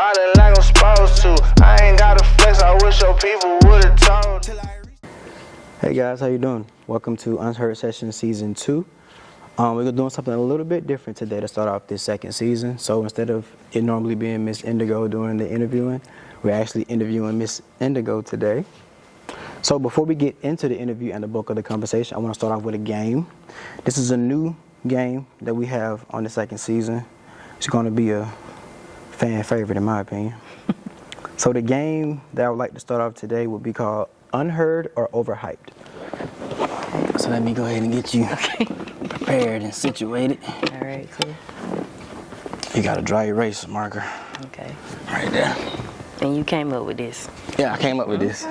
body like I'm supposed to. I ain't got a flex, I wish your people would've told. Hey guys, how you doing? Welcome to Unheard Session Season 2. We're doing something a little bit different today to start off this second season. So instead of it normally being Miss Indigo doing the interviewing, we're actually interviewing Miss Indigo today. So before we get into the interview and the bulk of the conversation, I want to start off with a game. This is a new game that we have on the second season. It's going to be a fan favorite in my opinion. So the game that I would like to start off today would be called Unheard or Overhyped. So let me go ahead and get you prepared and situated. All right, cool. You got a dry erase marker. Okay. Right there. And you came up with this? Yeah, I came up with this.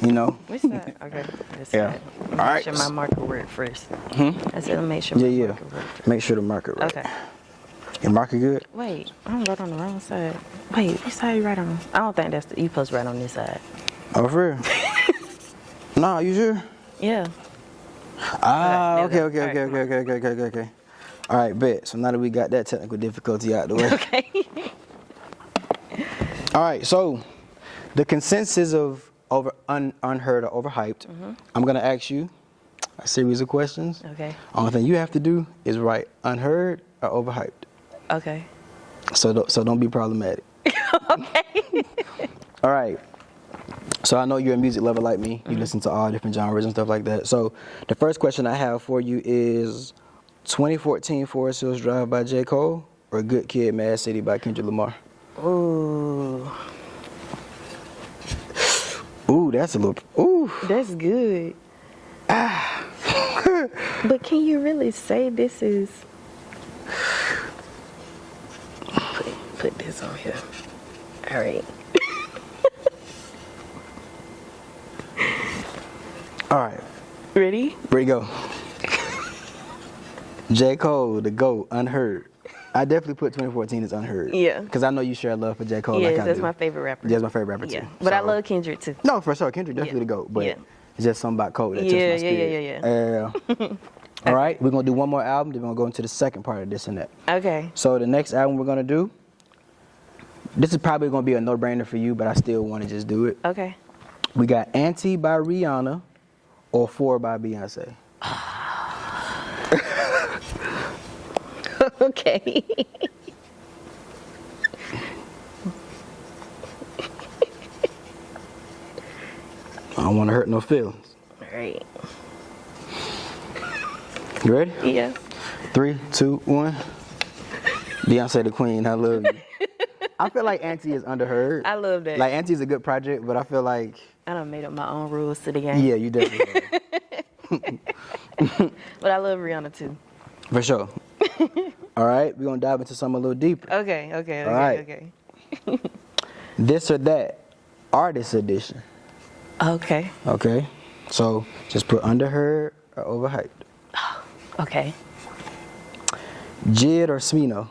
You know? Which side? Okay. This Yeah. side. All right. Make sure my marker work first. Hmm? I said make sure my marker work first. Make sure the marker right. Okay. Your marker good? Wait, I don't write on the wrong side. Wait, which side you write on? I don't think that's you supposed to write on this side. Oh, for real? Nah, you sure? Yeah. Ah, Okay, okay. All right, bet. So now that we got that technical difficulty out the way. Okay. All right, so the consensus of unheard or overhyped, I'm going to ask you a series of questions. Okay. Only thing you have to do is write unheard or overhyped. Okay. So don't be problematic. Okay. All right. So I know you're a music lover like me. You listen to all different genres and stuff like that. So the first question I have for you is 2014 Forest Hills Drive by J. Cole or Good Kid, Mad City by Kendrick Lamar? Ooh. Ooh, that's a little, ooh. That's good. But can you really say this is... Put this on here. All right. All right. Ready? Ready, go. J. Cole, the GOAT, Unheard. I definitely put 2014 as Unheard. Yeah. Because I know you share love for J. Cole. Yes, like I that's do. my favorite rapper. That's my favorite rapper too. Yeah, but I So- love Kendrick too. No, for sure. Kendrick definitely the GOAT. But Yeah. it's just something about Cole that touched Yeah, my spirit. yeah. All right, we're going to do one more album, then we're going to go into the second part of this and that. Okay. So the next album we're going to do, this is probably going to be a no-brainer for you, but I still want to just do it. Okay. We got Anti by Rihanna or 4 by Beyonce. Okay. I don't want to hurt no feelings. All right. You ready? Yeah. 3, 2, 1. Beyonce the queen, I love you. I feel like Anti is underheard. I love that. Like Anti is a good project, but I feel like... I done made up my own rules to the game. Yeah, you definitely have. But I love Rihanna too. For sure. All right, we're going to dive into something a little deeper. Okay. All right. Okay. This or That, Artist Edition. Okay. Okay, so just put underheard or overhyped. Okay. Jid or Smino?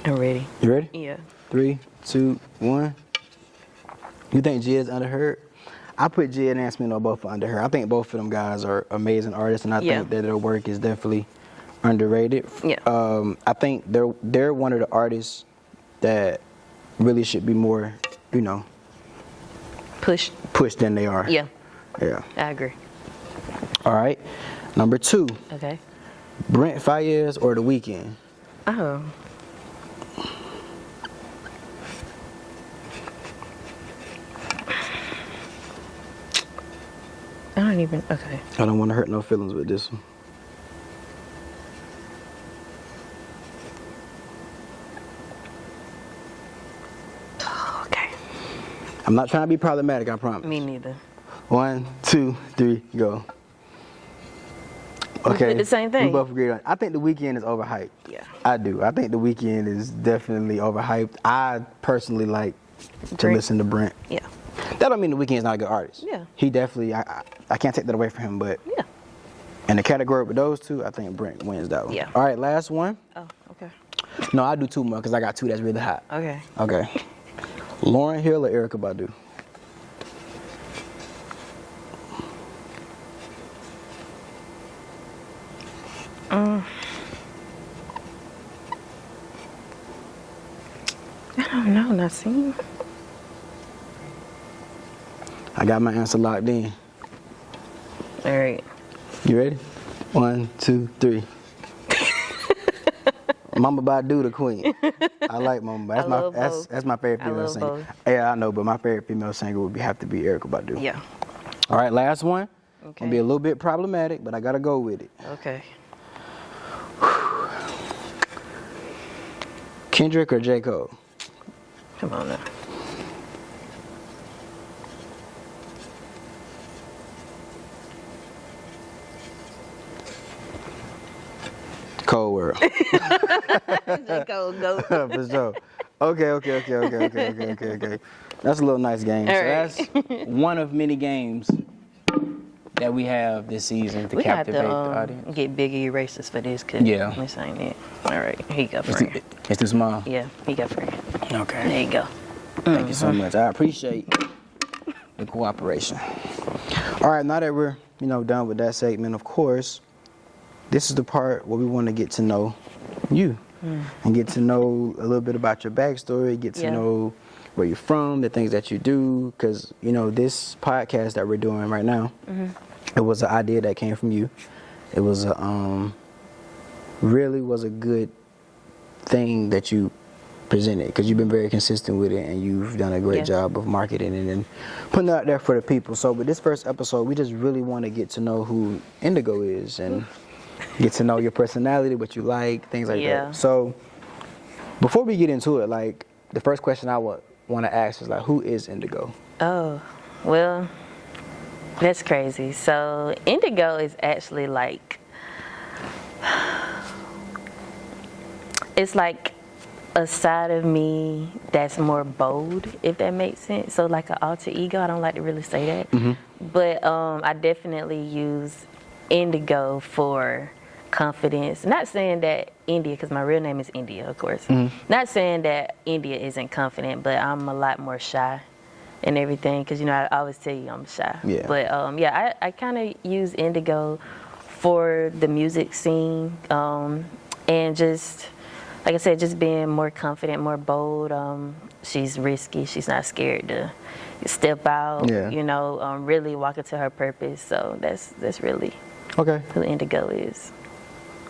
I'm ready. You ready? Yeah. 3, 2, 1. You think Jid's underheard? I put Jid and Smino both for underheard. I think both of them guys are amazing artists, and I think that their work is definitely underrated. Yeah. I think they're one of the artists that really should be more, you know, Pushed than they are. Yeah. Yeah. I agree. All right. Number 2, Okay. Brent Faiyaz or The Weeknd? Oh. I don't even. Okay. I don't want to hurt no feelings with this one. Okay. I'm not trying to be problematic, I promise. Me neither. 1, 2, 3, go. Okay. We did the same thing. We both agreed on it. I think The Weeknd is overhyped. Yeah. I do. I think The Weeknd is definitely overhyped. I personally like to Brent. listen to Brent. Yeah. That don't mean The Weeknd's not a good artist. Yeah. He definitely, I can't take that away from him, but Yeah. in the category with those two, I think Brent wins that one. Yeah. All right, last one. Oh, okay. No, I'll do 2 more because I got 2 that's really hot. Okay. Okay. Lauryn Hill or Erykah Badu? I don't know, Nassim. I got my answer locked in. All right. You ready? 1, 2, 3. Mama Badu, the queen. I like Mama Badu. That's my favorite female singer. both. Yeah, I know, but my favorite female singer would have to be Erykah Badu. Yeah. All right, last one. Okay. Gonna be a little bit problematic, but I gotta go with it. Okay. Kendrick or J. Cole? Come on now. Cold World. J. Cole, go. For sure. Okay. That's a little nice game. All So right. that's one of many games that we have this season to We have captivate the to audience. get bigger erasers for this, cause this ain't it. All right, here you go, friend. It's too small? Yeah, here you go, friend. Okay. There you go. Thank you so much. I appreciate the cooperation. All right, now that we're done with that segment, of course, this is the part where we want to get to know you and get to know a little bit about your backstory, get to know where you're from, the things that you do, because this podcast that we're doing right now, it was an idea that came from you. It was really was a good thing that you presented, because you've been very consistent with it and you've done a great job of marketing it and putting it out there for the people. So with this first episode, we just really want to get to know who Indigo is and get to know your personality, what you like, things like that. So before we get into it, like the first question I would want to ask is like, who is Indigo? Oh, well, that's crazy. So Indigo is actually like, it's like a side of me that's more bold, if that makes sense. So like an alter ego. I don't like to really say that, but I definitely use Indigo for confidence. Not saying that India, because my real name is India, of course. Not saying that India isn't confident, but I'm a lot more shy and everything, because I always tell you I'm shy. Yeah. But I kind of use Indigo for the music scene, and just like I said, just being more confident, more bold. She's risky. She's not scared to step out. Really walk into her purpose. So that's really who Indigo is.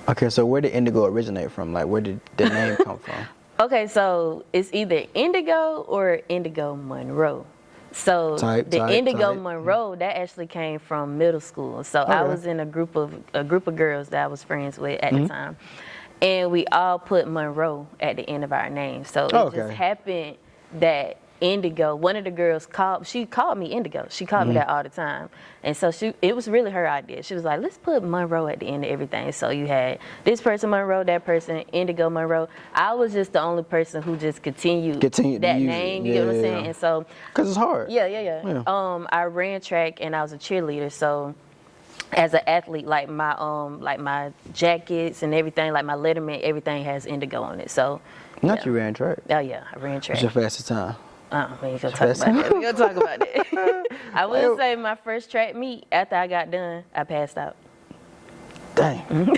Okay, so where did Indigo originate from? Like, where did the name come from? Okay, so it's either Indigo or Indigo Monroe. So Indigo Monroe, that actually came from middle school. So I was in a group of girls that I was friends with at the time, and we all put Monroe at the end of our name. So it just happened that Indigo, one of the girls called me Indigo. She called me that all the time. And so it was really her idea. She was like, let's put Monroe at the end of everything. So you had this person Monroe, that person Indigo Monroe. I was just the only person who just continued that name, you get what I'm saying? And so, because it's hard. Yeah. I ran track and I was a cheerleader. So as an athlete, like my jackets and everything, like my letterman, everything has Indigo on it. So you ran track. Oh yeah, I ran track. What's your fastest time? We ain't gonna talk about that. We're gonna talk about that. I will say my first track meet, after I got done, I passed out. Dang.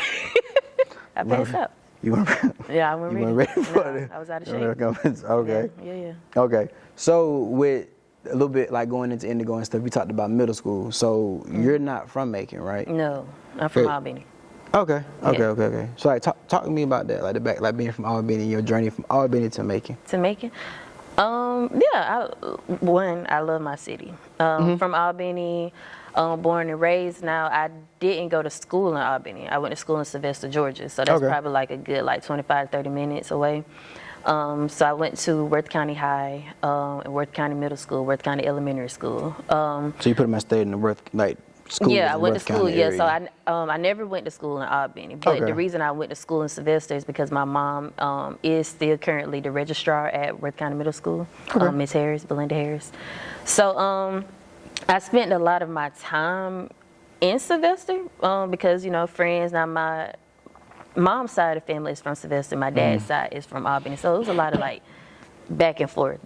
I passed out. You weren't Yeah, I wasn't ready. for it. I was out of shape. Okay. Yeah. Okay. So with a little bit like going into Indigo and stuff, we talked about middle school. So you're not from Macon, right? No, I'm from Albany. Okay. So like talk to me about that, like being from Albany, your journey from Albany to Macon. To Macon? I love my city. From Albany, born and raised. Now, I didn't go to school in Albany. I went to school in Sylvester, Georgia. So that's probably like a good 25, 30 minutes away. So I went to Worth County High, and Worth County Middle School, Worth County Elementary School. So you pretty much stayed in the Worth, school? Yeah, I went to school. So I never went to school in Albany, but the reason I went to school in Sylvester is because my mom is still currently the registrar at Worth County Middle School, Miss Harris, Belinda Harris. So I spent a lot of my time in Sylvester because friends. Now my mom's side of the family is from Sylvester, my dad's side is from Albany, so it was a lot of back and forth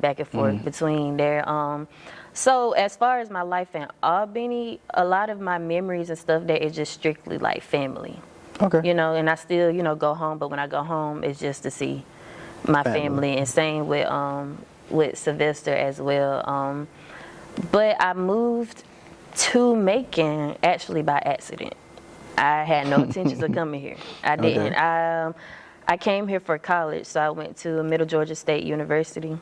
between there. So as far as my life in Albany, a lot of my memories and stuff there is just strictly like family. Okay. You know, and I still, you know, go home, but when I go home, it's just to see my family. And same with Sylvester as well. But I moved to Macon actually by accident. I had no intentions of coming here. I didn't. Okay. I came here for college, so I went to Middle Georgia State University.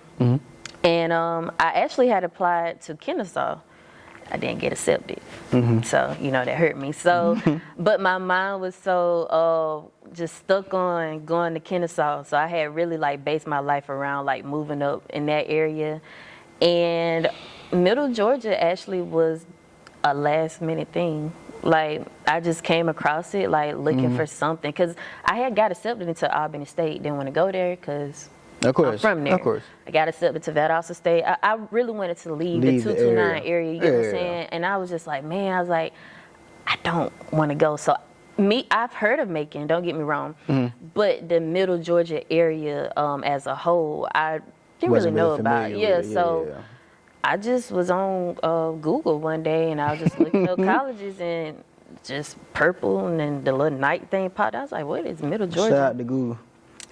And I actually had applied to Kennesaw. I didn't get accepted. So, you know, that hurt me. So, but my mind was so just stuck on going to Kennesaw. So I had really like based my life around like moving up in that area. And Middle Georgia actually was a last minute thing. Like I just came across it like looking for something. Because I had got accepted into Albany State. Didn't want to go there because I'm from there. Of course. I got accepted to Valdosta State. I really wanted to leave the 229 area, you know what I'm saying? And I was just like, man, I was like, I don't want to go. So I've heard of Macon, don't get me wrong, but the Middle Georgia area as a whole, I didn't really know about. I just was on Google one day and I was just looking up colleges and just purple and then the little night thing popped. I was like, what is Middle Georgia? Shout out to Google.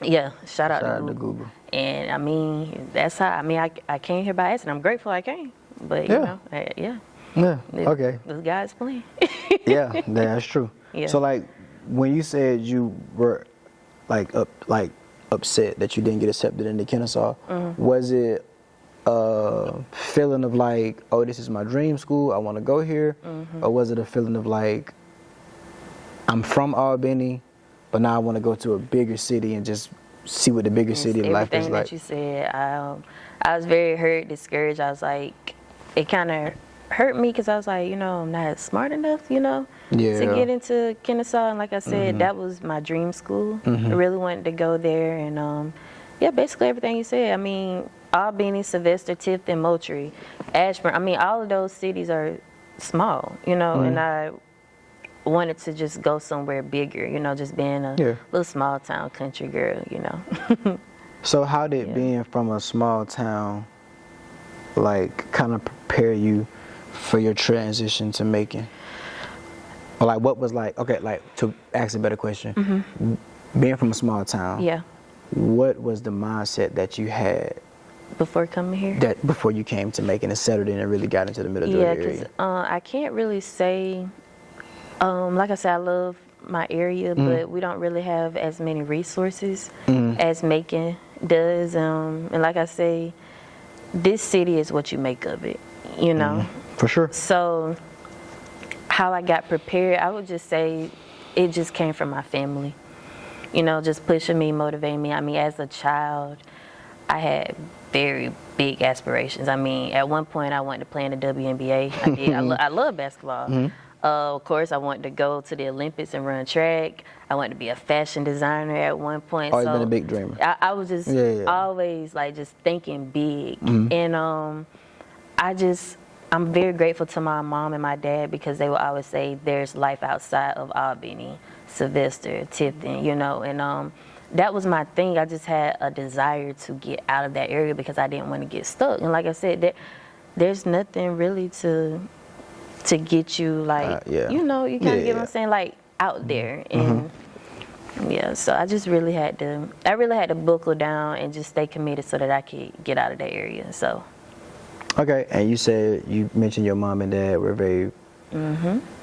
Yeah, shout out to Google. And I mean, that's how, I came here by accident. I'm grateful I came. But, you know, okay. This guy's plan. Yeah, that's true. Yeah. So, like, when you said you were, upset that you didn't get accepted into Kennesaw, was it a feeling of like, oh, this is my dream school, I want to go here? Or was it a feeling of like, I'm from Albany, but now I want to go to a bigger city and just see what the bigger city life is like? Everything that you said, I was very hurt, discouraged. I was like, it kind of hurt me because I was like, you know, I'm not smart enough, you know, to get into Kennesaw. And like I said, that was my dream school. I really wanted to go there. And basically everything you said. I mean, Albany, Sylvester, Tifton, Moultrie, Ashburn. I mean, all of those cities are small, you know, and I wanted to just go somewhere bigger, you know, just being a little small town country girl, you know. So how did being from a small town, like, kind of prepare you for your transition to Macon? Or like, what was like, okay, like, to ask a better question, being from a small town, what was the mindset that you had before coming here? That before you came to Macon and settled in and really got into the Middle Georgia area? Yeah, because I can't really say, like I said, I love my area, but we don't really have as many resources as Macon does. And like I say, this city is what you make of it, you know? For sure. So how I got prepared, I would just say it just came from my family. You know, just pushing me, motivating me. I mean, as a child, I had very big aspirations. I mean, at one point, I wanted to play in the WNBA. I did. I love basketball. Of course, I wanted to go to the Olympics and run track. I wanted to be a fashion designer at one point. Always been a big dreamer. I was just always like just thinking big. And I'm very grateful to my mom and my dad because they would always say there's life outside of Albany, Sylvester, Tifton, you know. And that was my thing. I just had a desire to get out of that area because I didn't want to get stuck. And like I said, there's nothing really to get you like, you know, you kind of get what I'm saying, like out there. And so I just really had to buckle down and just stay committed so that I could get out of that area. So. Okay, and you mentioned your mom and dad were very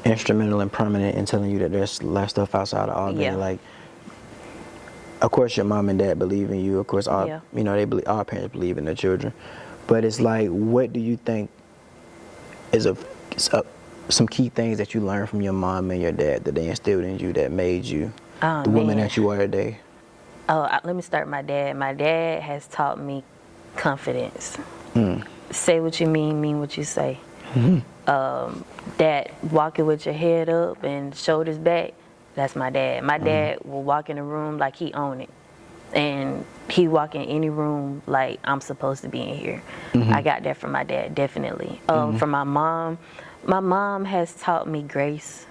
instrumental and prominent in telling you that there's a lot of stuff outside of Albany. Like, of course, your mom and dad believe in you. Of course, you know, all parents believe in their children. But it's like, what do you think is some key things that you learned from your mom and your dad that they instilled in you that made you the woman that you are today? Let me start with my dad. My dad has taught me confidence. Say what you mean what you say. That walking with your head up and shoulders back, that's my dad. My dad will walk in a room like he own it. And he walk in any room like I'm supposed to be in here. I got that from my dad, definitely. From my mom has taught me grace,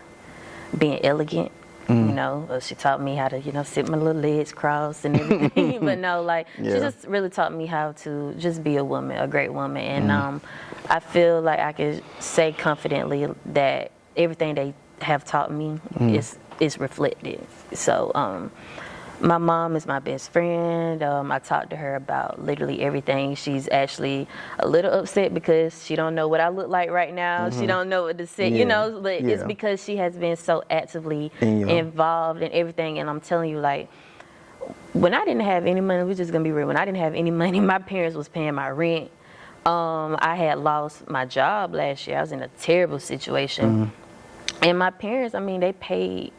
being elegant. You know, she taught me how to, you know, sit my little legs crossed and everything. But no, like, she just really taught me how to just be a woman, a great woman. And I feel like I could say confidently that everything they have taught me is reflected. So, my mom is my best friend. I talked to her about literally everything. She's actually a little upset because she don't know what I look like right now. She don't know what to say, you know, but it's because she has been so actively involved in everything. And I'm telling you, like, when I didn't have any money, we're just gonna be real. When I didn't have any money, my parents was paying my rent. I had lost my job last year. I was in a terrible situation. And my parents, I mean, they paid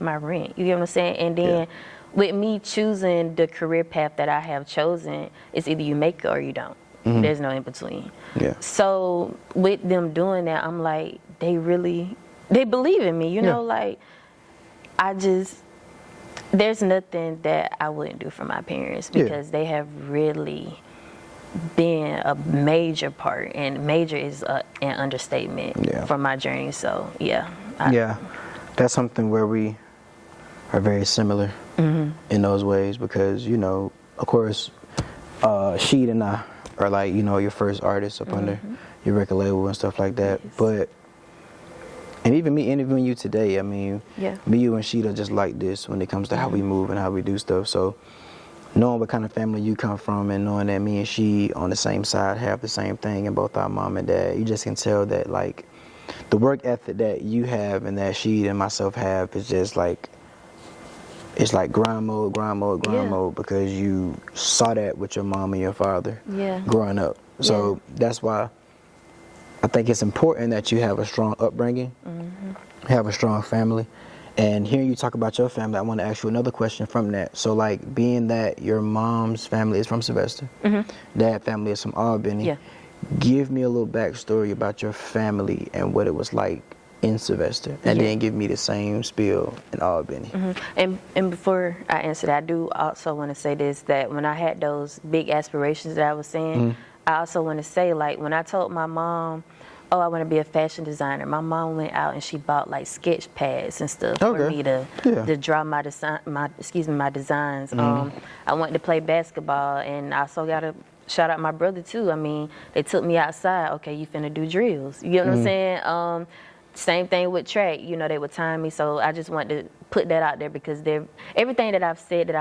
my rent. You get what I'm saying? And then with me choosing the career path that I have chosen, it's either you make it or you don't. There's no in between. So with them doing that, I'm like, they believe in me, you know, like, there's nothing that I wouldn't do for my parents because they have really been a major part, and major is an understatement for my journey. So that's something where we are very similar in those ways, because, you know, of course, Sheed and I are like, you know, your first artists up under your record label and stuff like that. But and even me interviewing you today, I mean, me, you, and Sheed are just like this when it comes to how we move and how we do stuff. So knowing what kind of family you come from, and knowing that me and she on the same side have the same thing, and both our mom and dad, you just can tell that, like, the work ethic that you have and that she and myself have is just like, it's like grind mode, because you saw that with your mom and your father growing up. So that's why I think it's important that you have a strong upbringing, have a strong family. And hearing you talk about your family, I want to ask you another question from that. So, like, being that your mom's family is from Sylvester, dad's family is from Albany, give me a little backstory about your family and what it was like in Sylvester, and then give me the same spiel in Albany. And before I answer that, I do also want to say this, that when I had those big aspirations that I was saying, I also want to say, like, when I told my mom, oh, I want to be a fashion designer, my mom went out and she bought, like, sketch pads and stuff for me to draw my designs. I wanted to play basketball, and I also got to shout out my brother too. I mean, they took me outside. Okay, you finna do drills. You know what I'm saying? Same thing with track. You know, they would time me. So I just wanted to put that out there, because everything that I've said that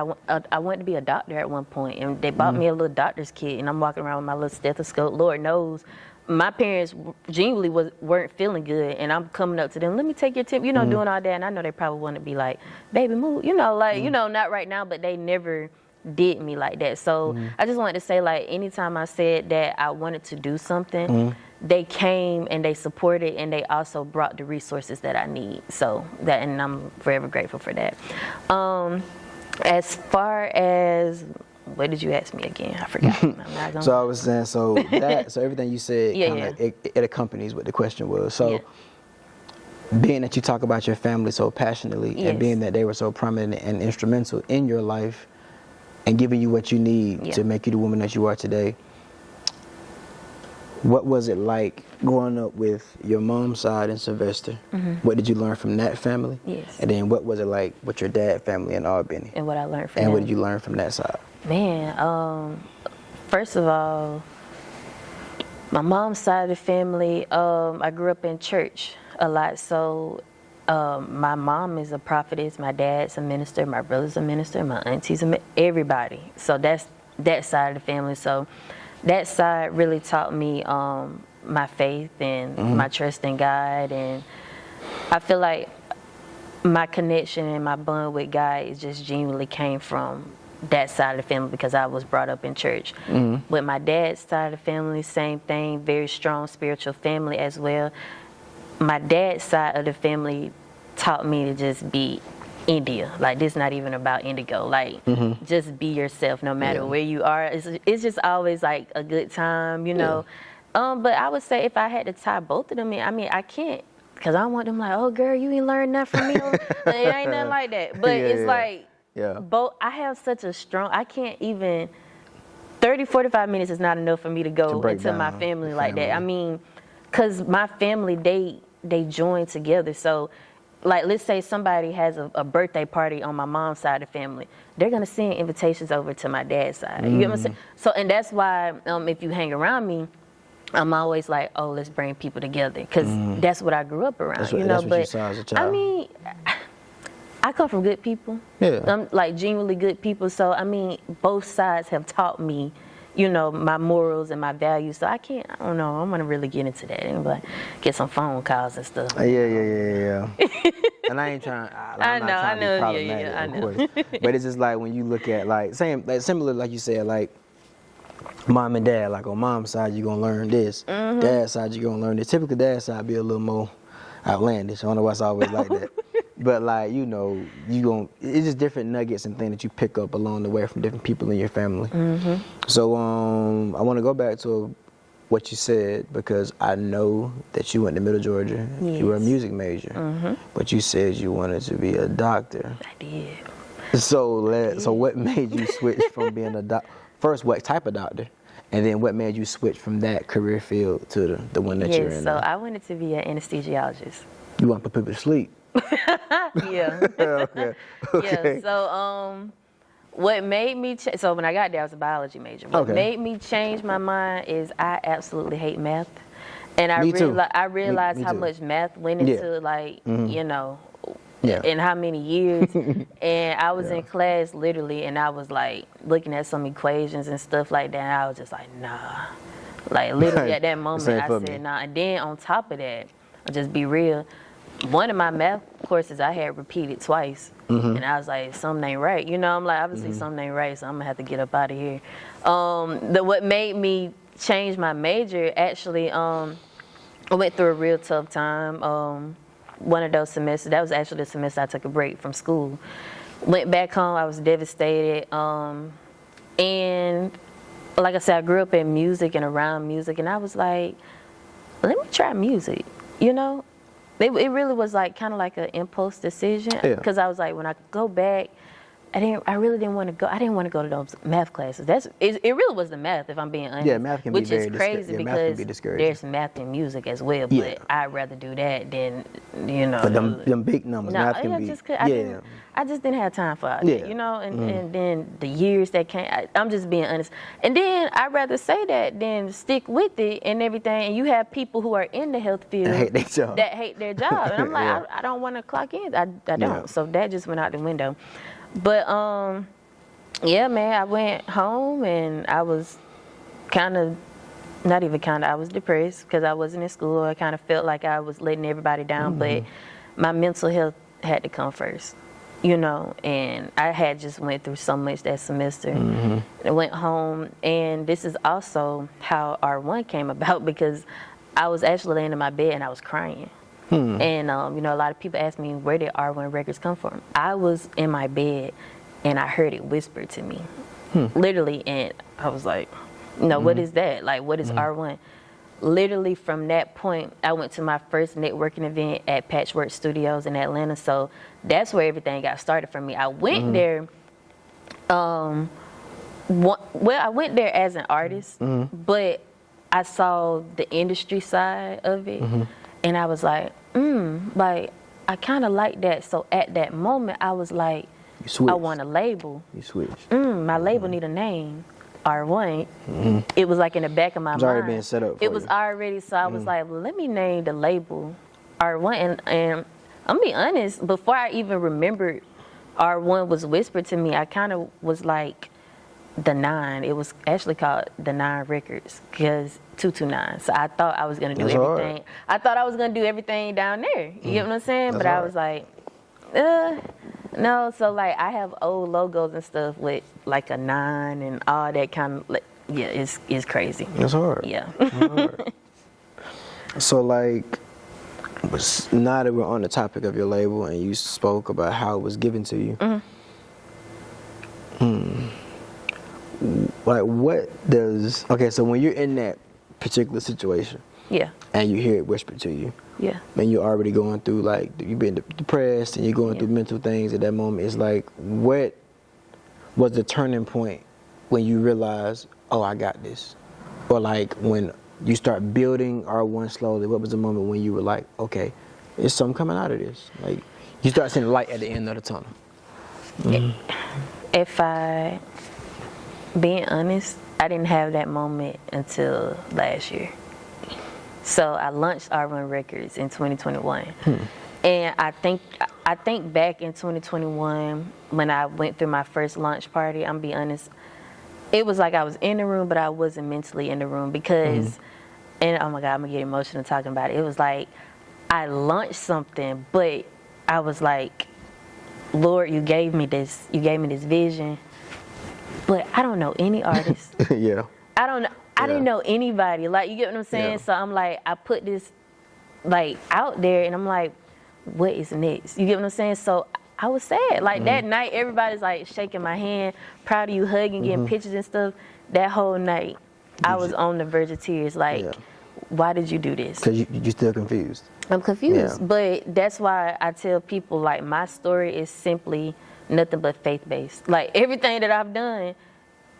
I wanted to be a doctor at one point, and they bought me a little doctor's kit, and I'm walking around with my little stethoscope. Lord knows, my parents genuinely weren't feeling good, and I'm coming up to them, let me take your tip, you know, doing all that, and I know they probably want to be like, baby, move, you know, like, you know, not right now, but they never did me like that. So I just wanted to say, like, anytime I said that I wanted to do something, they came and they supported, and they also brought the resources that I need. So that, and I'm forever grateful for that. As far as, what did you ask me again? I forgot. I'm not gonna... So I was saying, so everything you said, it accompanies what the question was. So being that you talk about your family so passionately, and being that they were so prominent and instrumental in your life and giving you what you need to make you the woman that you are today, what was it like growing up with your mom's side in Sylvester? What did you learn from that family? And then what was it like with your dad's family in Albany? And what I learned from them. And what did you learn from that side? Man, first of all, my mom's side of the family, I grew up in church a lot. So my mom is a prophetess, my dad's a minister, my brother's a minister, my auntie's everybody. So that's that side of the family. So that side really taught me my faith and my trust in God. And I feel like my connection and my bond with God is just genuinely came from that side of the family, because I was brought up in church. With my dad's side of the family, same thing, very strong spiritual family as well. My dad's side of the family taught me to just be India. Like, this is not even about Indigo. Like, just be yourself no matter where you are. It's just always like a good time, you know. But I would say if I had to tie both of them in, I mean, I can't, because I don't want them like, oh girl, you ain't learned nothing from me. It ain't nothing like that. But it's like, both. I have such a strong, I can't even, 30, 45 minutes is not enough for me to go into my family like that. I mean, because my family, they join together. So like, let's say somebody has a birthday party on my mom's side of the family, they're gonna send invitations over to my dad's side. You get what I'm saying? So, and that's why if you hang around me, I'm always like, oh, let's bring people together, because that's what I grew up around. That's what, that's what you saw as a child. I mean, I come from good people. Yeah. I'm like genuinely good people. So I mean, both sides have taught me, you know, my morals and my values. So I don't know. I'm gonna really get into that and like get some phone calls and stuff. Yeah. And I ain't trying. I'm not trying to be problematic, I know. of course. But it's just like when you look at like similar, like you said, like mom and dad. Like on mom's side, you're gonna learn this. Dad's side, you're gonna learn this. Typically, dad's side be a little more outlandish. I don't know why it's always like that. But like, you know, it's just different nuggets and things that you pick up along the way from different people in your family. So I want to go back to what you said, because I know that you went to Middle Georgia. Yes. You were a music major, but you said you wanted to be a doctor. I did. So what made you switch from being a doctor? First, what type of doctor? And then what made you switch from that career field to the one that you're in So now? I wanted to be an anesthesiologist. You want to put people to sleep? Yeah. Okay. Yeah. So what made me so when I got there, I was a biology major. What made me change my mind is I absolutely hate math, and I realized Me how too. much math went into like you know, Yeah. in how many years. And I was in class literally, and I was like looking at some equations and stuff like that. And I was just like, nah. Like literally at that moment, I said nah. And then on top of that, I'll just be real. One of my math courses I had repeated twice, and I was like, something ain't right. You know, I'm like, obviously something ain't right, so I'm gonna have to get up out of here. What made me change my major, actually, I went through a real tough time. One of those semesters, that was actually the semester I took a break from school. Went back home, I was devastated. And like I said, I grew up in music and around music, and I was like, let me try music, you know? It really was like kind of like an impulse decision, because I was like, when I go back, I really didn't want to go. I didn't want to go to those math classes. It really was the math, if I'm being honest. Yeah, math can be very which is crazy because there's math in music as well. But I'd rather do that than But them big numbers, math can be. I just didn't have time for all that, you know. And then the years that came, I'm just being honest. And then I'd rather say that than stick with it and everything. And you have people who are in the health field that hate their job, and I'm like, I don't want to clock in. I don't. So that just went out the window. But yeah, man, I went home and I was I was depressed because I wasn't in school. I kind of felt like I was letting everybody down, but my mental health had to come first, you know, and I had just went through so much that semester. I went home, and this is also how R1 came about, because I was actually laying in my bed and I was crying. And, you know, a lot of people ask me, where did R1 records come from? I was in my bed, and I heard it whispered to me, literally, and I was like, no, what is that? Like, what is R1? Literally from that point, I went to my first networking event at Patchwork Studios in Atlanta, so that's where everything got started for me. I went there, I went there as an artist, but I saw the industry side of it, and I was like, like, I kind of like that. So at that moment, I was like, I want a label. You switched. My label need a name, R1. It was like in the back of my mind. It was already being set up for It was already, so I was like, well, let me name the label R1. And I'm gonna be honest, before I even remembered R1 was whispered to me, I kind of was like, the 9. It was actually called the 9 Records, because 229. So I thought I was gonna do everything. Hard. I thought I was gonna do everything down there. You get what I'm saying? But I was like, no. So like, I have old logos and stuff with like a 9 and all that kind of. Like, yeah, it's crazy. It's hard. Yeah. Hard. So like, now that we're on the topic of your label and you spoke about how it was given to you. Like, what does, so when you're in that particular situation, and you hear it whispered to you, and you're already going through, like, you've been depressed and you're going through mental things at that moment, it's like, what was the turning point when you realize, oh, I got this? Or like, when you start building R1 slowly, what was the moment when you were like, okay, it's something coming out of this. Like, you start seeing the light at the end of the tunnel. If I, being honest, I didn't have that moment until last year. So I launched R1 Records in 2021. And I think back in 2021 when I went through my first launch party, I'm be honest, it was like I was in the room, but I wasn't mentally in the room because, and oh my God, I'm gonna get emotional talking about it. It was like I launched something, but I was like, Lord, you gave me this vision, but I don't know any artist. Yeah. I didn't know anybody. Like, you get what I'm saying? Yeah. So I'm like, I put this like out there, and I'm like, what is next? You get what I'm saying? So I was sad. Like that night, everybody's like shaking my hand, proud of you, hugging, getting pictures and stuff. That whole night, I was on the verge of tears. Like, why did you do this? Because you're still confused. I'm confused, but that's why I tell people, like, my story is simply nothing but faith-based. Like, everything that I've done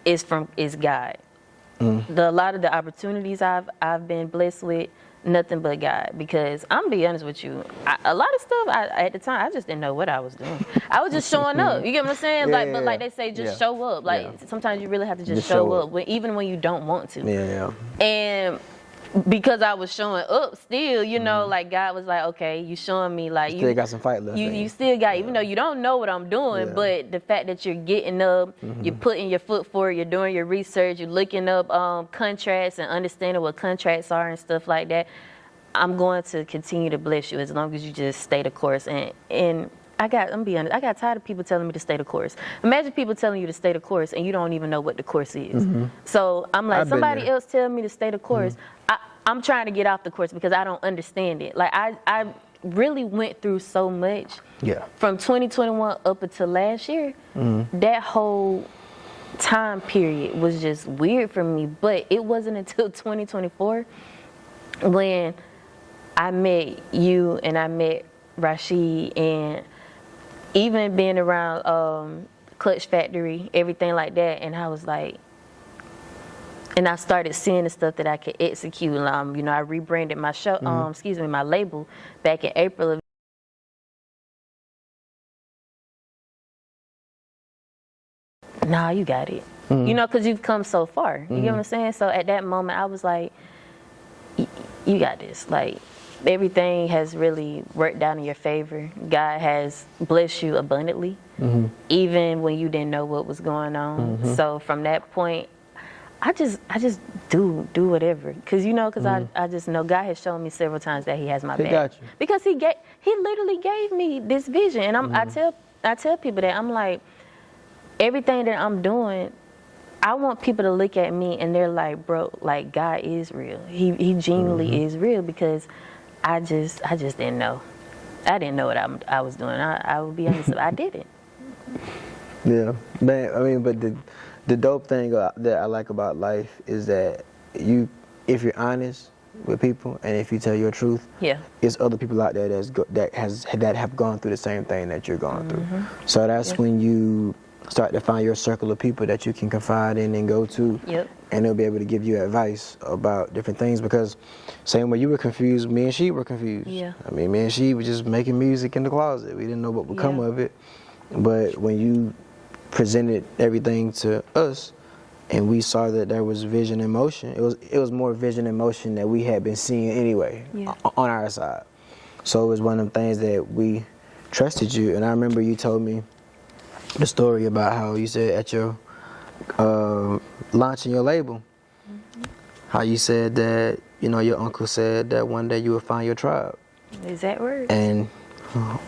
is God. A lot of the opportunities I've been blessed with, nothing but God. Because I'm gonna be honest with you, a lot of stuff at the time I just didn't know what I was doing. I was just showing up. You get what I'm saying? But like they say, just show up. Like sometimes you really have to just show up, even when you don't want to. And because I was showing up still, you know, like God was like, okay, you showing me, like, you still got some fight left. You still got, even though you don't know what I'm doing, but the fact that you're getting up, you're putting your foot forward, you're doing your research, you're looking up contracts and understanding what contracts are and stuff like that. I'm going to continue to bless you as long as you just stay the course. And I'm gonna be honest, I got tired of people telling me to stay the course. Imagine people telling you to stay the course and you don't even know what the course is. So I'm like, somebody else tell me to stay the course. I'm trying to get off the course because I don't understand it. Like, I really went through so much from 2021 up until last year. That whole time period was just weird for me. But it wasn't until 2024 when I met you and I met Rashid, and even being around Clutch Factory, everything like that, and I was like, and I started seeing the stuff that I could execute. You know, I rebranded my show, my label back in April of. Nah, you got it. You know, because you've come so far. You get what I'm saying? So at that moment, I was like, you got this. Like, everything has really worked out in your favor. God has blessed you abundantly, even when you didn't know what was going on. So from that point, I just do whatever, because I just know God has shown me several times that He has my back. Got you. Because He literally gave me this vision, and I tell people that, I'm like, everything that I'm doing, I want people to look at me and they're like, bro, like, God is real. He genuinely is real, because I just didn't know. I didn't know what I was doing. I will be honest, I didn't. Yeah, man. I mean, but the dope thing that I like about life is that if you're honest with people and if you tell your truth, it's other people out there that have gone through the same thing that you're going through. So that's when you start to find your circle of people that you can confide in and go to, and they'll be able to give you advice about different things. Because same way you were confused, me and she were confused. I mean, me and she were just making music in the closet. We didn't know what would come of it. But when you presented everything to us and we saw that there was vision in motion, it was more vision in motion that we had been seeing anyway on our side. So it was one of the things that we trusted you. And I remember you told me the story about how you said at your launching your label, how you said that, your uncle said that one day you would find your tribe. Is that word? And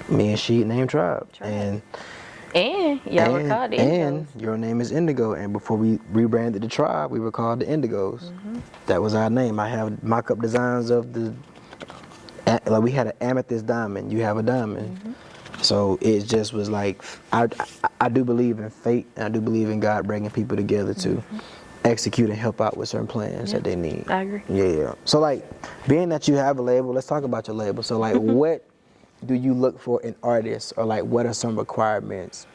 me and she named Tribe. And y'all were called the Indigos. And your name is Indigo. And before we rebranded the Tribe, we were called the Indigos. That was our name. I have mock-up designs of like we had an amethyst diamond. You have a diamond. So it just was like, I do believe in fate, and I do believe in God bringing people together to execute and help out with certain plans that they need. I agree. Yeah. So like, being that you have a label, let's talk about your label. So like, what do you look for in artists, or like, what are some requirements,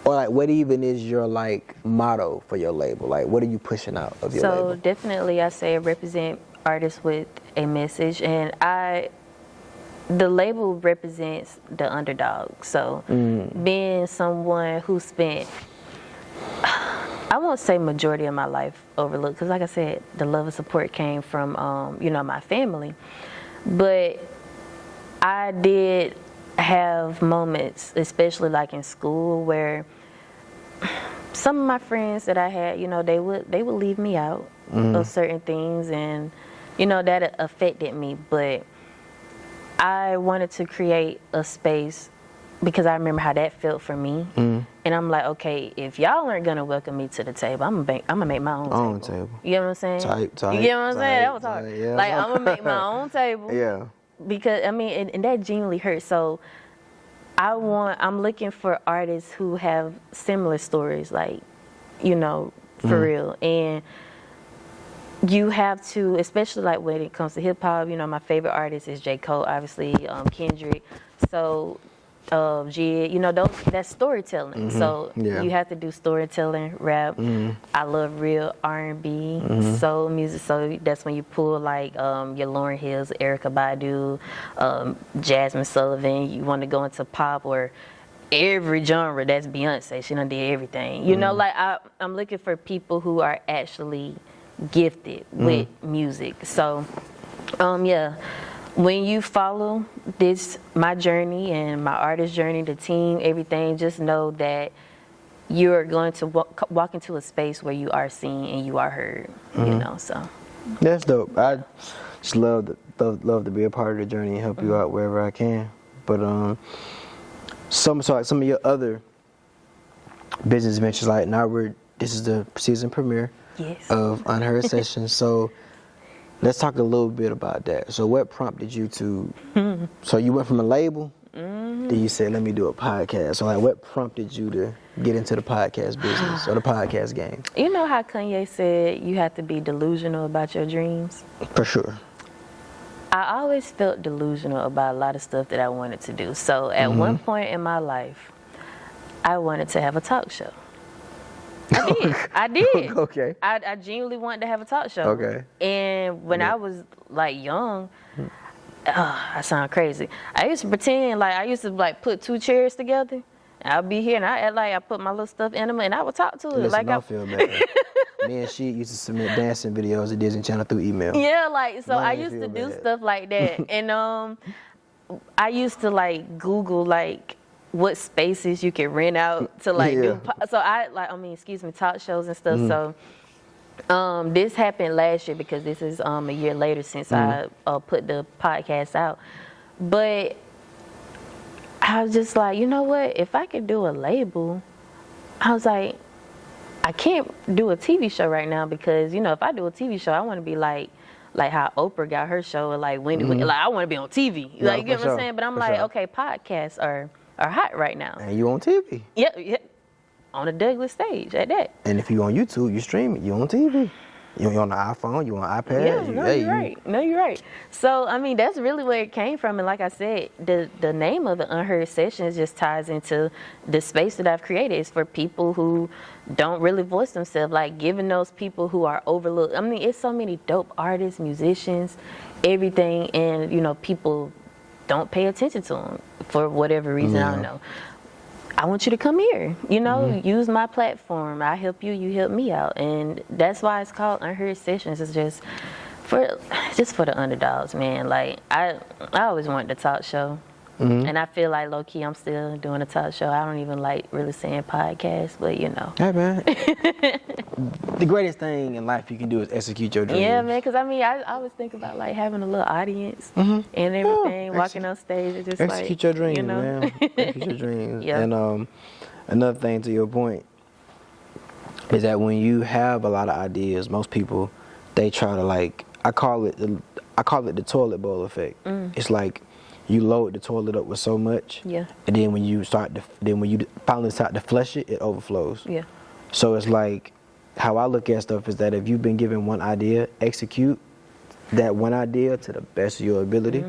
or like, what even is your like motto for your label? Like, what are you pushing out of your label? So definitely, I say represent artists with a message, and the label represents the underdog. So being someone who spent, I won't say majority of my life overlooked, because like I said, the love and support came from, my family. But I did have moments, especially like in school, where some of my friends that I had, they would leave me out of certain things, and that affected me. But I wanted to create a space because I remember how that felt for me, and I'm like, okay, if y'all aren't gonna welcome me to the table, I'm gonna make my own table. You get what I'm saying? Type. You get what I'm saying? That was hard. Yeah. Like, I'm gonna make my own table. Yeah. Because and that genuinely hurts. So I'm looking for artists who have similar stories, like, for real. And you have to, especially like when it comes to hip hop, my favorite artist is J. Cole, obviously, Kendrick. So, Jid, that's storytelling. So you have to do storytelling, rap. I love real R&B, soul music. So that's when you pull like your Lauryn Hills, Erykah Badu, Jasmine Sullivan. You want to go into pop or every genre. That's Beyonce. She done did everything. I'm looking for people who are actually gifted with music. So, when you follow my journey and my artist journey, the team, everything, just know that you're going to walk into a space where you are seen and you are heard. So that's dope. I just love to be a part of the journey and help you out wherever I can. But some of your other business ventures, like this is the season premiere of Unheard Sessions. So let's talk a little bit about that. So what prompted you to, so you went from a label, then you said, let me do a podcast. So like, what prompted you to get into the podcast business or the podcast game? You know how Kanye said you have to be delusional about your dreams? For sure. I always felt delusional about a lot of stuff that I wanted to do. So at one point in my life, I wanted to have a talk show. I did. Okay. I genuinely wanted to have a talk show. Okay. And when I was like young, I sound crazy. I used to pretend like I used to like put two chairs together. And I'd be here and I act like I put my little stuffed animal and I would talk to it. Listen, like I feel bad. Me and she used to submit dancing videos to Disney Channel through email. Yeah, like so I used to do stuff like that. And I used to like Google like what spaces you can rent out to like do. So talk shows and stuff. So this happened last year because this is a year later since I put the podcast out. But I was just like, you know what? If I could do a label, I was like, I can't do a TV show right now because, if I do a TV show, I want to be like how Oprah got her show, or like Wendy. Like I want to be on TV. Yeah, like, you get what I'm saying? But I'm like, okay, podcasts are hot right now. And you on TV. Yeah. On a Douglas stage at that. And if you on YouTube, you stream it. You on TV. You on the iPhone. You on iPad. You're right. No, you're right. So that's really where it came from. And like I said, the name of the Unheard Sessions just ties into the space that I've created. It's for people who don't really voice themselves, like giving those people who are overlooked. It's so many dope artists, musicians, everything, and people don't pay attention to them for whatever reason. I don't know. I want you to come here, use my platform. I help you, you help me out. And that's why it's called Unheard Sessions. It's just for the underdogs, man. Like I always wanted a talk show. And I feel like low key I'm still doing a talk show. I don't even like really saying podcast, but Hey man. The greatest thing in life you can do is execute your dreams. Yeah, man, because I always think about like having a little audience and everything, walking on stage and just execute your dreams, man. Execute your dreams. Yep. And another thing to your point is that when you have a lot of ideas, most people they try to like I call it the toilet bowl effect. It's like you load the toilet up with so much, and then when you finally start to flush it, it overflows. Yeah. So it's like how I look at stuff is that if you've been given one idea, execute that one idea to the best of your ability.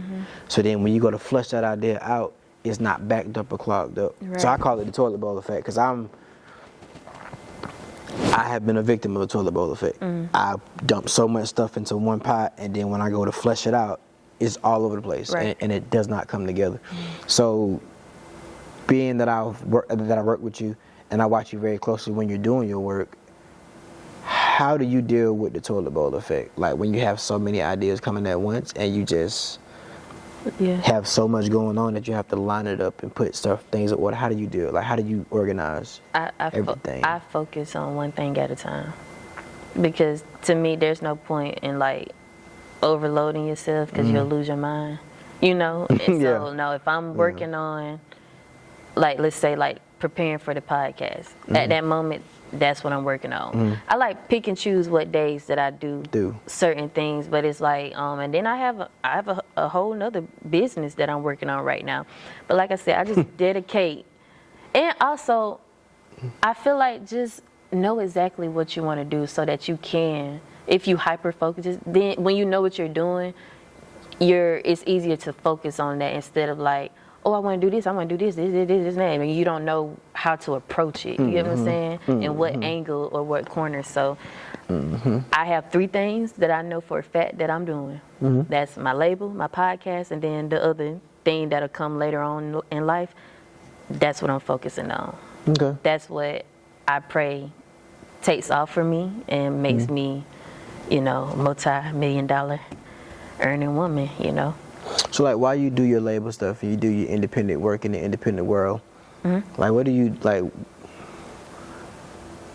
So then when you go to flush that idea out, it's not backed up or clogged up. Right. So I call it the toilet bowl effect because I have been a victim of the toilet bowl effect. I dump so much stuff into one pot, and then when I go to flush it out, is all over the place, Right. and it does not come together. So, being that I work with you, and I watch you very closely when you're doing your work, how do you deal with the toilet bowl effect? Like when you have so many ideas coming at once, and you just have so much going on that you have to line it up and put things in order. How do you do it? Like, how do you organize everything? I focus on one thing at a time, because to me, there's no point in like overloading yourself, because you'll lose your mind, you know. And so no, if I'm working on, like, let's say like preparing for the podcast, at that moment, that's what I'm working on. I like pick and choose what days that I do certain things, but it's like, and then I have a whole nother business that I'm working on right now. But like I said, I just dedicate, and also I feel like just know exactly what you want to do, so that you can, if you hyper focus, then when you know what you're doing, it's easier to focus on that instead of like, oh, I want to do this, and that. I mean, you don't know how to approach it. You get what I'm saying? And what angle or what corner. So I have 3 things that I know for a fact that I'm doing. That's my label, my podcast, and then the other thing that'll come later on in life. That's what I'm focusing on. Okay. That's what I pray takes off for me and makes me, you know, multi-million-dollar earning woman, you know. So, like, while you do your label stuff and you do your independent work in the independent world, like, what do you, like,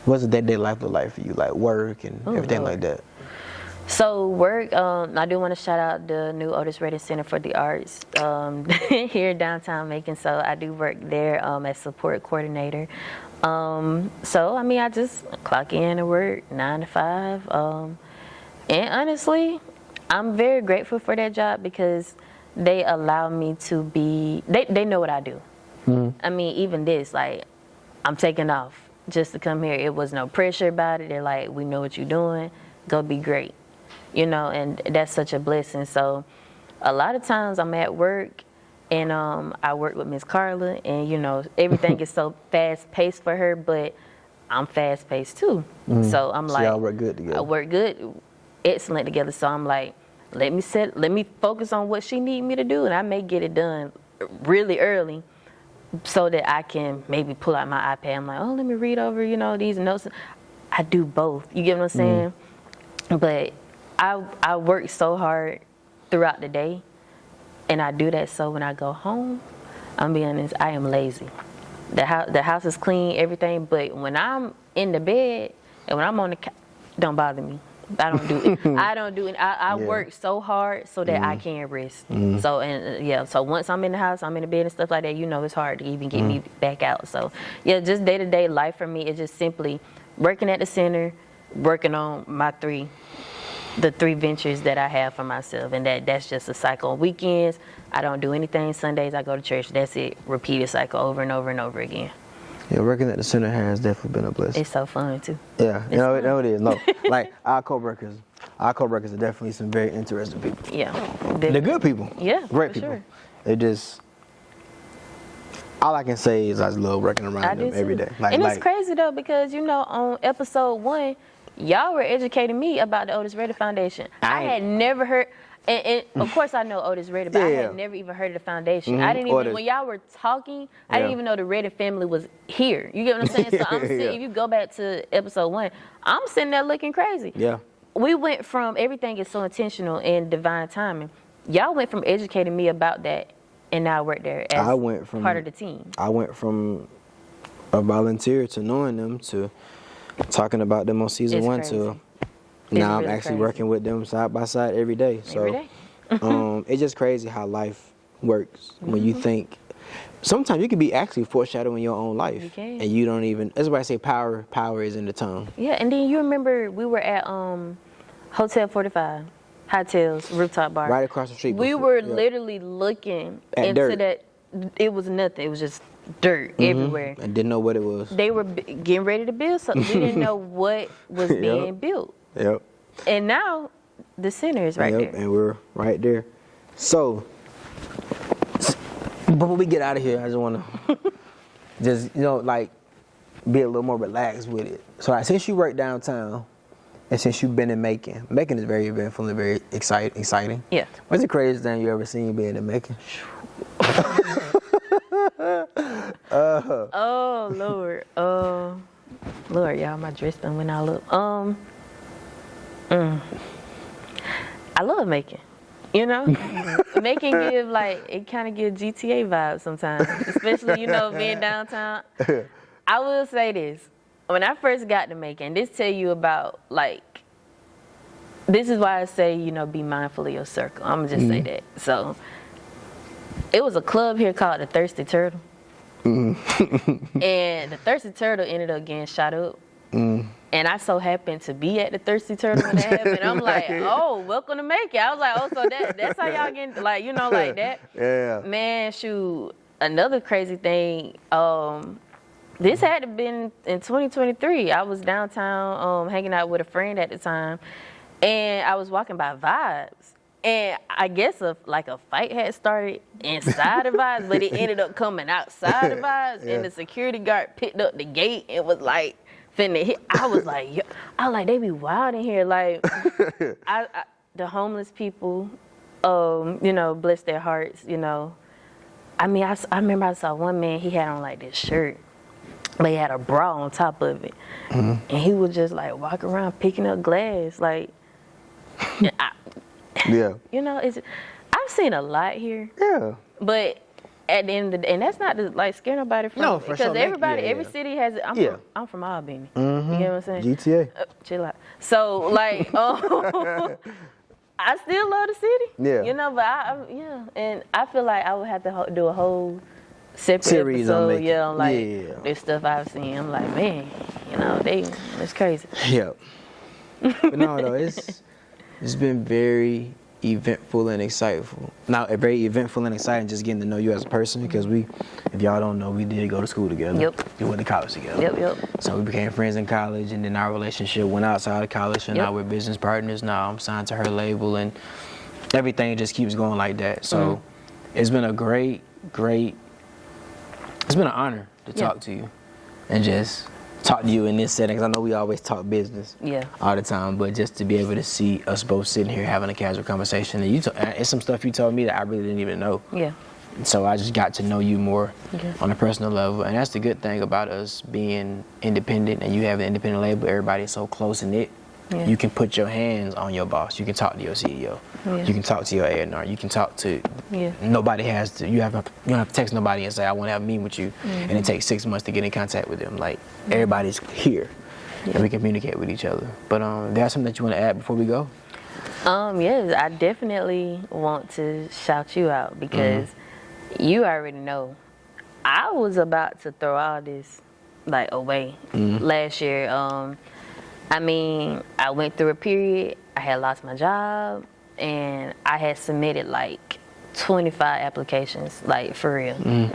what's the day-to-day life look like for you? Like, work and everything like that? So, work, I do want to shout out the new Otis Redding Center for the Arts here in downtown Macon. So, I do work there as support coordinator. So, I mean, I just clock in and work 9 to 5. And honestly, I'm very grateful for that job, because they allow me to be, they know what I do. I mean, even this, like, I'm taking off just to come here. It was no pressure about it. They're like, we know what you're doing. Go be great. You know, and that's such a blessing. So a lot of times I'm at work, and I work with Miss Carla, and, you know, everything is so fast-paced for her, but I'm fast-paced too. So I'm like, y'all work good together. I work good, excellent together. So I'm like, let me focus on what she need me to do, and I may get it done really early, so that I can maybe pull out my iPad. I'm like, oh, let me read over, you know, these notes. I do both. You get what I'm saying? But I work so hard throughout the day, and I do that so when I go home, I'm being honest, I am lazy. The house is clean, everything, but when I'm in the bed and when I'm on the couch, don't bother me. I don't do it. I don't do it. I work so hard so that I can rest. So, so once I'm in the house, I'm in the bed and stuff like that, you know, it's hard to even get me back out. So, yeah, just day-to-day life for me is just simply working at the center, working on the 3 ventures that I have for myself, and that's just a cycle. On weekends, I don't do anything. Sundays, I go to church. That's it. Repeated cycle over and over and over again. Yeah, working at the center has definitely been a blessing. It's so fun too. Yeah, you know it is. No, like our co-workers are definitely some very interesting people. Yeah, they're good people. Yeah, great people. Sure. They just, all I can say is I just love working around them every day. And it's crazy though, because, you know, on episode 1, y'all were educating me about the Otis Redding Foundation. I had never heard. And of course I know Otis Redding, but I had never even heard of the foundation. I didn't even, when y'all were talking, I didn't even know the Redding family was here. You get what I'm saying? So I'm sitting, if you go back to episode 1, I'm sitting there looking crazy. Yeah. We went from everything is so intentional and divine timing. Y'all went from educating me about that, and now I work there as part of the team. I went from a volunteer to knowing them to talking about them on season 1 to now I'm actually working with them side by side every day. So it's just crazy how life works when you think. Sometimes you can be actually foreshadowing your own life. You can. And you don't even, that's why I say power is in the tongue. Yeah, and then you remember we were at Hotel 45, Hotels, rooftop bar. Right across the street. We were literally looking at into dirt. That. It was nothing. It was just dirt everywhere. I didn't know what it was. They were getting ready to build something. We didn't know what was being built. Yep. And now the center is right there. And we're right there. So, before we get out of here, I just want to just, like, be a little more relaxed with it. So, since you work downtown And since you've been in Macon is very eventful and very exciting. Yeah. What's the craziest thing you ever seen being in Macon? Oh Lord, Lord, y'all, my dress done went all up. I love Macon. You know, Macon give it kind of gives GTA vibes sometimes, especially being downtown. I will say this: when I first got to Macon, this tell you about this is why I say be mindful of your circle. I'm gonna just say that. So it was a club here called the Thirsty Turtle. And the Thirsty Turtle ended up getting shot up. And I so happened to be at the Thirsty Turtle when that happened. I'm like, oh, welcome to Macon. I was like, oh, so that's how y'all get, like that. Yeah. Man, shoot, another crazy thing, this had to been in 2023. I was downtown hanging out with a friend at the time, and I was walking by Vibes. And I guess a fight had started inside the Vibes, but it ended up coming outside the Vibes, and the security guard picked up the gate and was like, finna hit. I was like, they be wild in here. Like, the homeless people, bless their hearts, I mean, I remember I saw one man, he had on this shirt, but he had a bra on top of it. And he would just walk around picking up glass. Yeah. I've seen a lot here. Yeah. But at the end of the day, and that's not to scare nobody from it, for because sure. every city has it. I'm from Albany. You know what I'm saying? GTA. Chill out. So I still love the city. Yeah. But and I feel like I would have to do a whole separate series episode, on this stuff I've seen. I'm like, man, it's crazy. Yeah. But no, though, it's been very eventful and exciting. Now, very eventful and exciting just getting to know you as a person, because if y'all don't know, we did go to school together. Yep. We went to college together. Yep. So we became friends in college, and then our relationship went outside of college, and now we're business partners. Now I'm signed to her label, and everything just keeps going like that. So it's been a it's been an honor to talk to you and just talk to you in this setting, because I know we always talk business all the time, but just to be able to see us both sitting here having a casual conversation, and it's some stuff you told me that I really didn't even know. Yeah. So I just got to know you more on a personal level, and that's the good thing about us being independent, and you have an independent label. Everybody's so close knit. Yeah. You can put your hands on your boss. You can talk to your CEO. Yeah. You can talk to your A&R. You can talk to. Nobody has to. You don't have to text nobody and say, I want to have a meeting with you, and it takes 6 months to get in contact with them. Everybody's here, and we communicate with each other. But there's something that you want to add before we go? Yes, I definitely want to shout you out, because you already know I was about to throw all this away last year. I mean, I went through a period, I had lost my job, and I had submitted 25 applications, for real.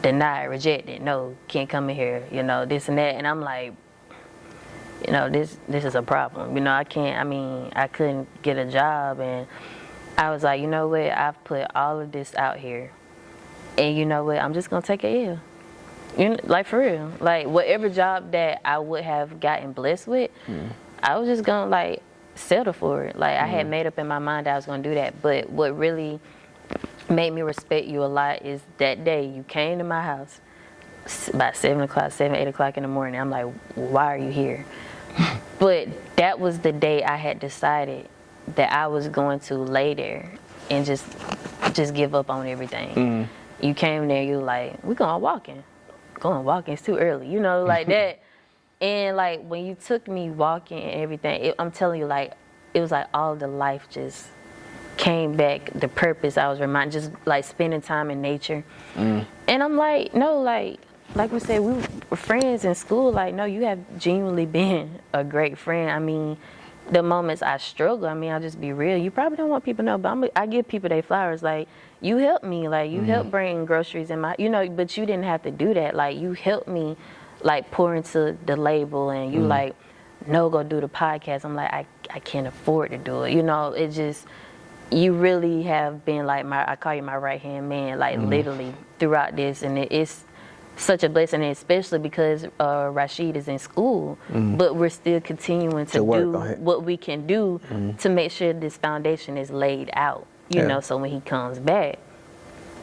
Denied, rejected, no, can't come in here, this and that. And I'm like, this is a problem. I couldn't get a job. And I was like, you know what, I've put all of this out here. And you know what, I'm just going to take a L. For real. Whatever job that I would have gotten blessed with, I was just going to settle for it. I had made up in my mind that I was going to do that. But what really made me respect you a lot is that day you came to my house about 7, 8 o'clock in the morning. I'm like, why are you here? But that was the day I had decided that I was going to lay there and just give up on everything. You came there, you like, we're going walking. Going walking, it's too early, that. And when you took me walking and everything, I'm telling you, it was all the life just came back, the purpose I was reminded, just spending time in nature. And I'm like, no, like we said, we were friends in school. No, you have genuinely been a great friend. I mean, the moments I struggle, I'll just be real. You probably don't want people to know, but I give people their flowers. You helped me, you helped bring groceries in my, but you didn't have to do that. You helped me, pour into the label, and you no, go do the podcast. I'm like, I can't afford to do it. It just, you really have been I call you my right hand man, literally throughout this, and it's such a blessing, especially because Rashid is in school, but we're still continuing to do what we can do to make sure this foundation is laid out, you know, so when he comes back,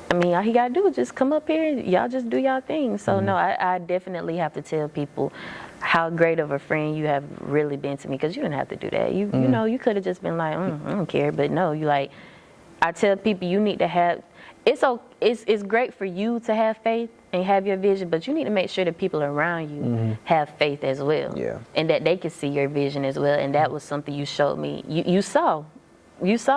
I mean, all he got to do is just come up here, y'all just do y'all thing. So, no, I definitely have to tell people how great of a friend you have really been to me, because you didn't have to do that. You know, you could have just been like, I don't care, but no, you like, I tell people you need to have, it's great for you to have faith and have your vision, but you need to make sure that people around you have faith as well. Yeah. And that they can see your vision as well. And that was something you showed me. You saw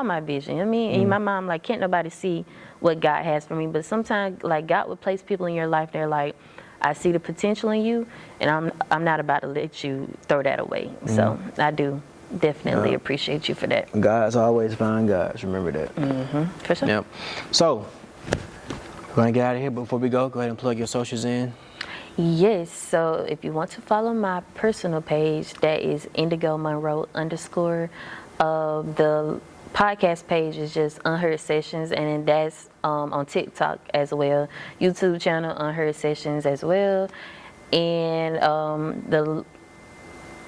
my vision. I mean, and my mom, like, can't nobody see what God has for me. But sometimes, like, God would place people in your life, they're like, I see the potential in you, and I'm not about to let you throw that away. So I do definitely appreciate you for that. God's always find guys. Remember that. For sure. Yep. So, we're going to get out of here. But before we go ahead and plug your socials in. Yes. So, if you want to follow my personal page, that is Indigo Monroe _ the podcast page is just Unheard Sessions, and that's on TikTok as well. YouTube channel Unheard Sessions as well, and the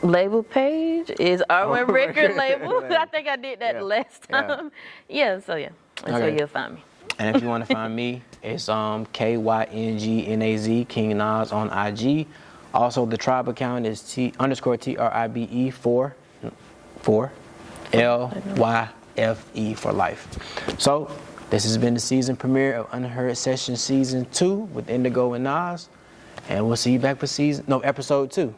label page is our record label. I think I did that last time. That's where you'll find me. And if you want to find me, it's KYNGNAZ King Nas on IG. Also, the tribe account is _TRIBE 4 LYFE for life. So, this has been the season premiere of Unheard Session Season 2 with Indigo and Nas. And we'll see you back for episode 2.